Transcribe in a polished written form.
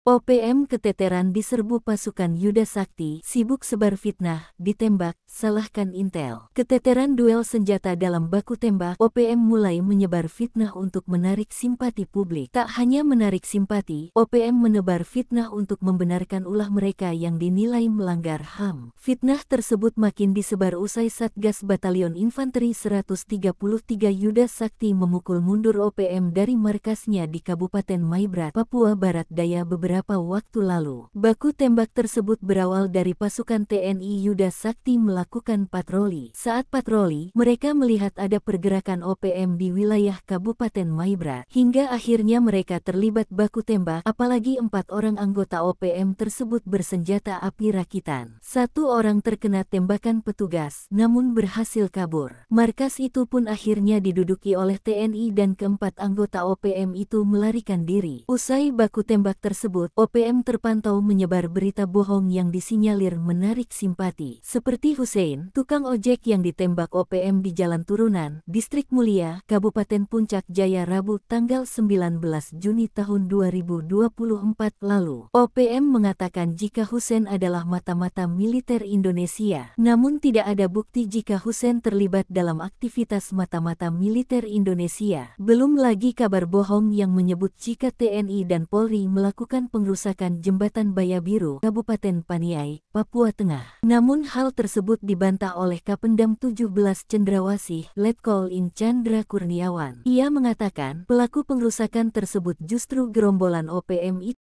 OPM keteteran diserbu pasukan Yuda Sakti, sibuk sebar fitnah, ditembak, salahkan Intel. Keteteran duel senjata dalam baku tembak, OPM mulai menyebar fitnah untuk menarik simpati publik. Tak hanya menarik simpati, OPM menebar fitnah untuk membenarkan ulah mereka yang dinilai melanggar HAM. Fitnah tersebut makin disebar usai Satgas Batalion Infanteri 133 Yuda Sakti memukul mundur OPM dari markasnya di Kabupaten Maibrat, Papua Barat Daya beberapa waktu lalu. Baku tembak tersebut berawal dari pasukan TNI Yuda Sakti melakukan patroli. Saat patroli, mereka melihat ada pergerakan OPM di wilayah Kabupaten Maibrat. Hingga akhirnya mereka terlibat baku tembak, apalagi 4 orang anggota OPM tersebut bersenjata api rakitan. 1 orang terkena tembakan petugas, namun berhasil kabur. Markas itu pun akhirnya diduduki oleh TNI dan keempat anggota OPM itu melarikan diri. Usai baku tembak tersebut, OPM terpantau menyebar berita bohong yang disinyalir menarik simpati. Seperti Hussein, tukang ojek yang ditembak OPM di Jalan Turunan, Distrik Mulia, Kabupaten Puncak Jaya Rabu tanggal 19 Juni tahun 2024 lalu. OPM mengatakan jika Hussein adalah mata-mata militer Indonesia. Namun tidak ada bukti jika Hussein terlibat dalam aktivitas mata-mata militer Indonesia. Belum lagi kabar bohong yang menyebut jika TNI dan Polri melakukan pengrusakan jembatan Baya Biru, Kabupaten Paniai, Papua Tengah. Namun hal tersebut dibantah oleh Kapendam 17 Cendrawasih, Letkol In Chandra Kurniawan. Ia mengatakan pelaku pengrusakan tersebut justru gerombolan OPM itu